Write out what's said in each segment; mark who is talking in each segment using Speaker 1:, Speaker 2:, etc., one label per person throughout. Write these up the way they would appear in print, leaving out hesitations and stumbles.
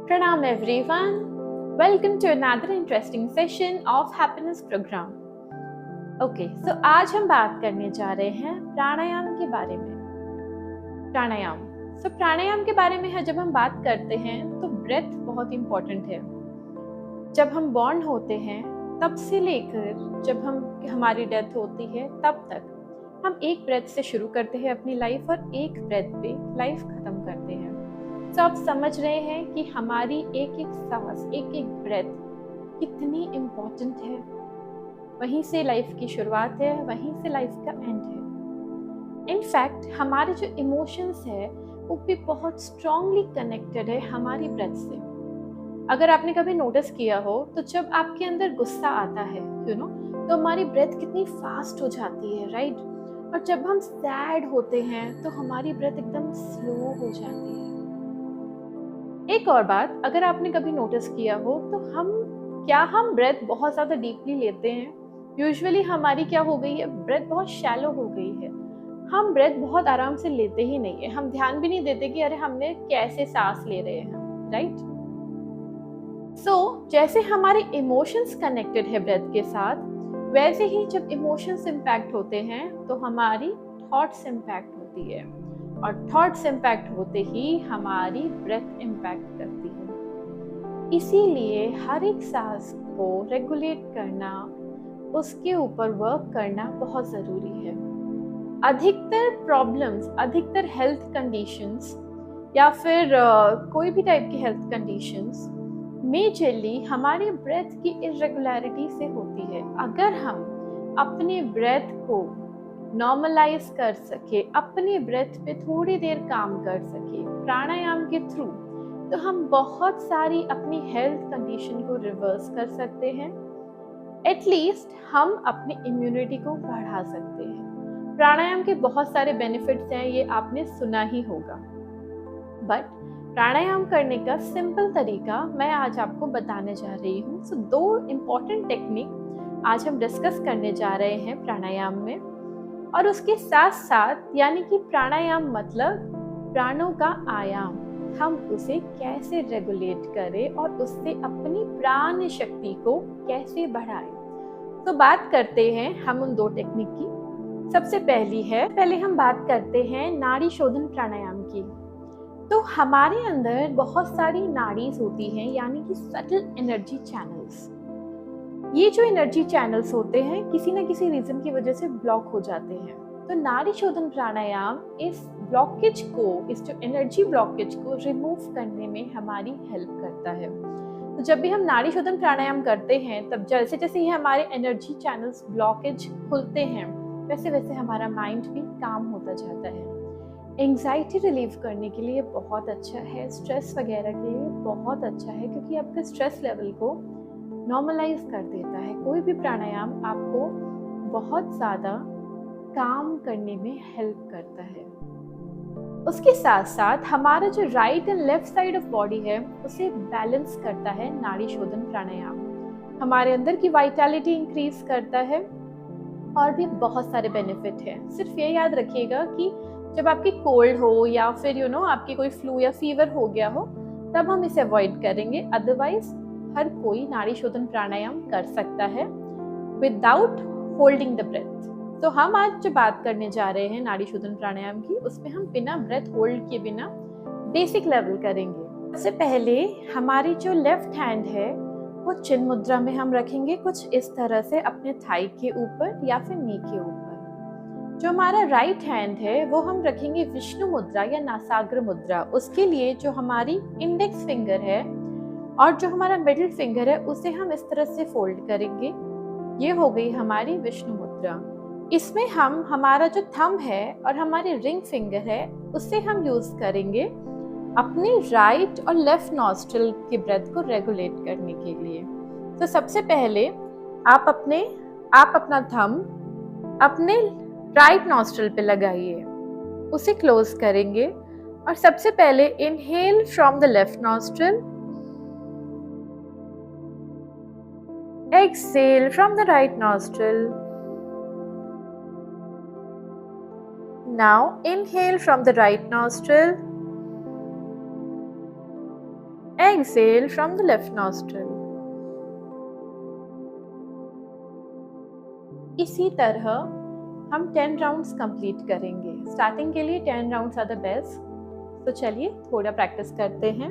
Speaker 1: Pranam everyone. Welcome to another interesting session of Happiness Program. So आज हम बात करने जा रहे हैं प्राणायाम के बारे में। प्राणायाम के बारे में जब हम बात करते हैं तो ब्रेथ बहुत इम्पोर्टेंट है। जब हम बॉर्न होते हैं तब से लेकर जब हमारी डेथ होती है तब तक हम एक ब्रेथ से शुरू करते हैं अपनी लाइफ और एक ब्रेथ पे लाइफ खत्म करते हैं। तो आप समझ रहे हैं कि हमारी एक एक सांस, एक एक ब्रेथ कितनी इम्पोर्टेंट है। वहीं से लाइफ की शुरुआत है, वहीं से लाइफ का एंड है। इनफैक्ट हमारे जो इमोशंस है वो भी बहुत स्ट्रांगली कनेक्टेड है हमारी ब्रेथ से। अगर आपने कभी नोटिस किया हो तो जब आपके अंदर गुस्सा आता है तो हमारी ब्रेथ कितनी फास्ट हो जाती है, राइट? और जब हम सैड होते हैं तो हमारी ब्रेथ एकदम स्लो हो जाती है। एक और बात, अगर आपने कभी नोटिस किया हो तो हम ब्रेथ बहुत ज़्यादा डीपली लेते हैं। यूजुअली हमारी क्या हो गई है, ब्रेथ बहुत शैलो हो गई है। हम ब्रेथ बहुत आराम से लेते ही नहीं है। हम ध्यान भी नहीं देते कि अरे हमने कैसे सांस ले रहे हैं, राइट? जैसे हमारे इमोशंस कनेक्टेड है ब्रेथ के साथ, वैसे ही जब इमोशंस इम्पैक्ट होते हैं तो हमारी थॉट्स इम्पैक्ट होती है और थॉट्स इम्पैक्ट होते ही हमारी ब्रेथ इम्पैक्ट करती है। इसीलिए हर एक सांस को रेगुलेट करना, उसके ऊपर वर्क करना बहुत ज़रूरी है। अधिकतर प्रॉब्लम्स, अधिकतर हेल्थ कंडीशंस या फिर कोई भी टाइप की हेल्थ कंडीशंस मेजरली हमारी ब्रेथ की इरेगुलरिटी से होती है। अगर हम अपने ब्रेथ को नॉर्मलाइज कर सके, अपने ब्रेथ पे थोड़ी देर काम कर सके प्राणायाम के थ्रू, तो हम बहुत सारी अपनी हेल्थ कंडीशन को रिवर्स कर सकते हैं। एटलीस्ट हम अपनी इम्यूनिटी को बढ़ा सकते हैं। प्राणायाम के बहुत सारे बेनिफिट्स हैं, ये आपने सुना ही होगा। बट प्राणायाम करने का सिंपल तरीका मैं आज आपको बताने जा रही हूँ। दो इम्पॉर्टेंट टेक्निक आज हम डिस्कस करने जा रहे हैं प्राणायाम में, और उसके साथ साथ यानी कि प्राणायाम मतलब प्राणों का आयाम, हम उसे कैसे रेगुलेट करें और उससे अपनी प्राण शक्ति को कैसे बढ़ाएं। तो बात करते हैं हम उन दो टेक्निक की। सबसे पहले हम बात करते हैं नाड़ी शोधन प्राणायाम की। तो हमारे अंदर बहुत सारी नाड़ीज होती हैं, यानी कि सटल एनर्जी चैनल्स। ये जो एनर्जी चैनल्स होते हैं किसी न किसी रीजन की वजह से ब्लॉक हो जाते हैं। तो नाड़ी शोधन प्राणायाम इस ब्लॉकेज को, इस जो एनर्जी ब्लॉकेज को रिमूव करने में हमारी हेल्प करता है। तो जब भी हम नाड़ी शोधन प्राणायाम करते हैं तब जैसे जैसे ही हमारे एनर्जी चैनल्स ब्लॉकेज खुलते हैं वैसे वैसे हमारा माइंड भी काम होता जाता है। एंग्जाइटी रिलीव करने के लिए बहुत अच्छा है, स्ट्रेस वगैरह के लिए बहुत अच्छा है, क्योंकि आपके स्ट्रेस लेवल को नॉर्मलाइज कर देता है। कोई भी प्राणायाम आपको बहुत ज़्यादा काम करने में हेल्प करता है। उसके साथ साथ हमारा जो right and left side of body है उसे बैलेंस करता है नाड़ी शोधन प्राणायाम। हमारे अंदर की वाइटैलिटी इंक्रीज करता है और भी बहुत सारे बेनिफिट है। सिर्फ ये याद रखिएगा कि जब आपकी कोल्ड हो या फिर आपकी कोई फ्लू या फीवर हो गया हो तब हम इसे अवॉइड करेंगे। अदरवाइज हर कोई नाड़ी शोधन प्राणायाम कर सकता है विदाउट होल्डिंग द ब्रेथ। तो हम आज जो बात करने जा रहे हैं नाड़ी शोधन प्राणायाम की, उसमें हम बिना ब्रेथ होल्ड किए बिना बेसिक लेवल करेंगे। सबसे पहले हमारी जो लेफ्ट हैंड है वो चिन्ह मुद्रा में हम रखेंगे, कुछ इस तरह से अपने थाई के ऊपर या फिर नी के ऊपर। जो हमारा राइट हैंड है वो हम रखेंगे विष्णु मुद्रा या नासाग्र मुद्रा। उसके लिए जो हमारी इंडेक्स फिंगर है और जो हमारा मिडिल फिंगर है उसे हम इस तरह से फोल्ड करेंगे। ये हो गई हमारी विष्णु मुद्रा। इसमें हम हमारा जो थंब है और हमारी रिंग फिंगर है उसे हम यूज करेंगे अपने राइट और लेफ्ट नॉस्ट्रिल की ब्रेथ को रेगुलेट करने के लिए। तो सबसे पहले आप अपना थंब अपने राइट नॉस्ट्रिल पे लगाइए, उसे क्लोज करेंगे और सबसे पहले inhale from the left nostril, exhale from the right nostril. Now inhale from the right nostril, Exhale from the left nostril. इसी तरह हम 10 राउंड्स कंप्लीट करेंगे. स्टार्टिंग के लिए 10 राउंड्स आर द बेस्ट. तो चलिए थोड़ा प्रैक्टिस करते हैं.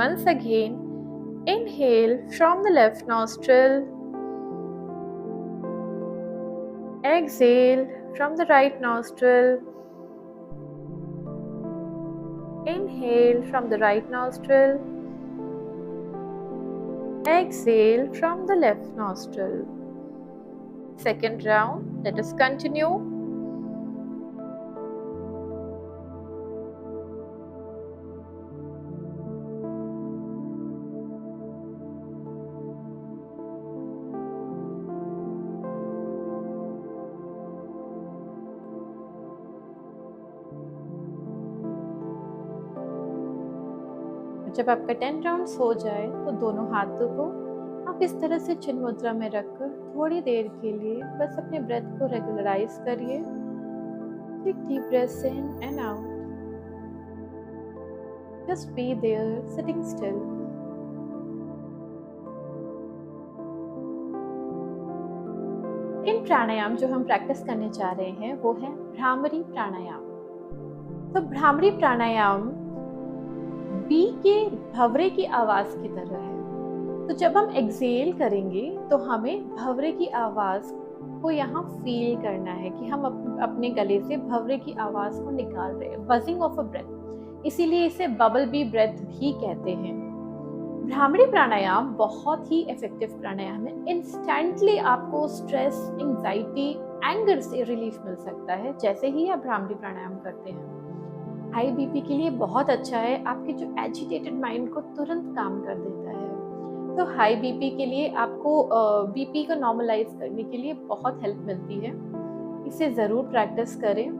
Speaker 1: Once again, inhale from the left nostril. Exhale from the right nostril. Inhale from the right nostril. Exhale from the left nostril. Second round, let us continue. जब आपका 10 rounds हो जाए तो दोनों हाथों को आप इस तरह से चिन्ह मुद्रा में रखकर थोड़ी देर के लिए बस अपने ब्रेथ को रेगुलराइज करिए. Take deep breaths in and out. Just be there sitting still. इन प्राणायाम जो हम प्रैक्टिस करने जा रहे हैं वो है भ्रामरी प्राणायाम. तो भ्रामरी प्राणायाम बी के भंवरे की आवाज की तरह है. तो जब हम एक्सेल करेंगे तो हमें भंवरे की आवाज को यहाँ फील करना है कि हम अपने गले से भंवरे की आवाज को निकाल रहे हैं. बजिंग ऑफ अ ब्रेथ, इसीलिए इसे बबल बी ब्रेथ भी कहते हैं. भ्रामरी प्राणायाम बहुत ही इफेक्टिव प्राणायाम है. इंस्टेंटली आपको स्ट्रेस, एंजाइटी, एंगर से रिलीफ मिल सकता है जैसे ही आप भ्रामरी प्राणायाम करते हैं. हाई बीपी के लिए बहुत अच्छा है. आपके जो एजिटेटेड माइंड को तुरंत काम कर देता है. तो हाई बीपी के लिए आपको बीपी को नॉर्मलाइज करने के लिए बहुत हेल्प मिलती है. इसे ज़रूर प्रैक्टिस करें.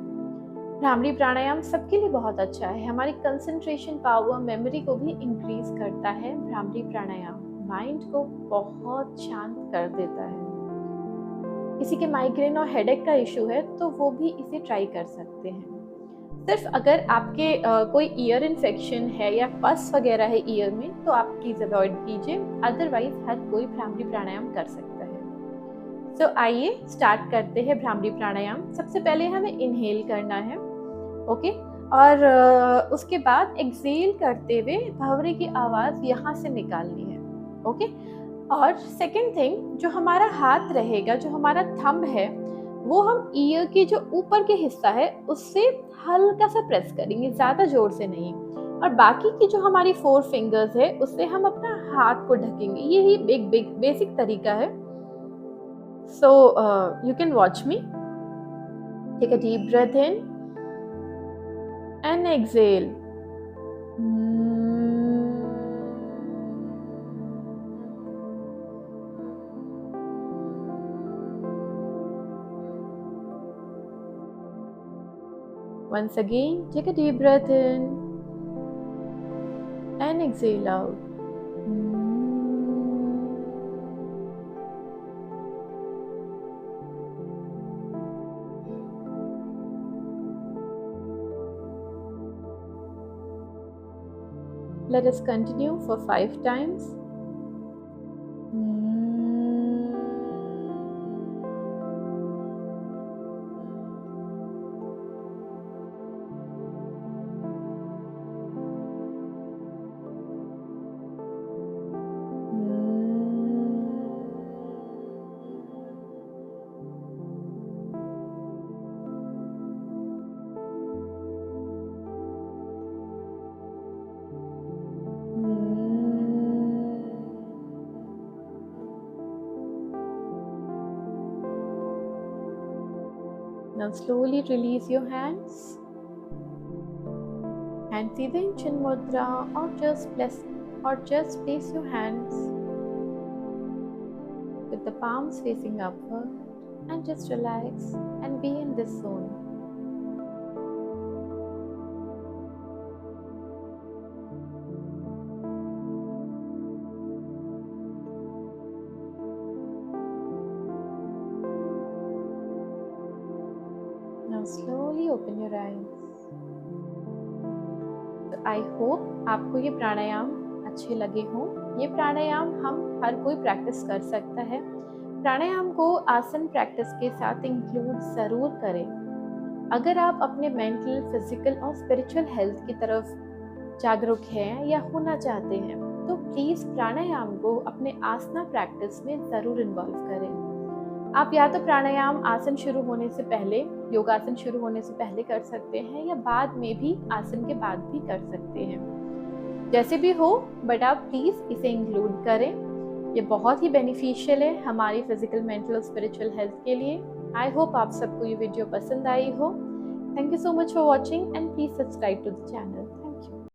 Speaker 1: भ्रामरी प्राणायाम सबके लिए बहुत अच्छा है. हमारी कंसंट्रेशन पावर, मेमोरी को भी इंक्रीज करता है. भ्रामरी प्राणायाम माइंड को बहुत शांत कर देता है. किसी के माइग्रेन और हेडेक का इशू है तो वो भी इसे ट्राई कर सकते हैं. सिर्फ अगर आपके कोई ईयर इन्फेक्शन है या पस वगैरह है ईयर में तो आप प्लीज अवॉइड कीजिए. अदरवाइज हर कोई भ्रामरी प्राणायाम कर सकता है. तो आइए स्टार्ट करते हैं भ्रामरी प्राणायाम. सबसे पहले हमें इनहेल करना है. ओके. और उसके बाद एक्सेल करते हुए भंवरे की आवाज यहाँ से निकालनी है. ओके. और सेकेंड थिंग, जो हमारा हाथ रहेगा, जो हमारा थंब है, वो हम ईयर के जो ऊपर के हिस्सा है उससे हल्का सा प्रेस करेंगे, ज़्यादा जोर से नहीं. और बाकी की जो हमारी 4 फिंगर्स है उससे हम अपना हाथ को ढकेंगे. यही एक बेसिक तरीका है. So you can watch me. Take a deep breath in and exhale. Once again, take a deep breath in and exhale out. Let us continue for 5 times. Now slowly release your hands. Hands either in chin mudra or just place your hands with the palms facing upward and just relax and be in this zone. Now slowly open your eyes. तो I hope आपको ये प्राणायाम अच्छे लगे हों, ये प्राणायाम हम हर कोई practice कर सकता है। प्राणायाम को आसन प्रैक्टिस के साथ इंक्लूड ज़रूर करें। अगर आप अपने मेंटल, फिजिकल और स्पिरिचुअल हेल्थ की तरफ जागरूक हैं या होना चाहते हैं, तो प्लीज़ प्राणायाम को अपने आसना प्रैक्टिस में ज़रूर इन्वॉल्व करें। आप या तो प्राणायाम आसन शुरू होने से पहले, योगासन शुरू होने से पहले कर सकते हैं या बाद में भी, आसन के बाद भी कर सकते हैं। जैसे भी हो, बट आप प्लीज़ इसे इंक्लूड करें। ये बहुत ही बेनिफिशियल है हमारी फिजिकल, मेंटल और स्पिरिचुअल हेल्थ के लिए। आई होप आप सबको ये वीडियो पसंद आई हो। Thank you so much for watching and please subscribe to the channel.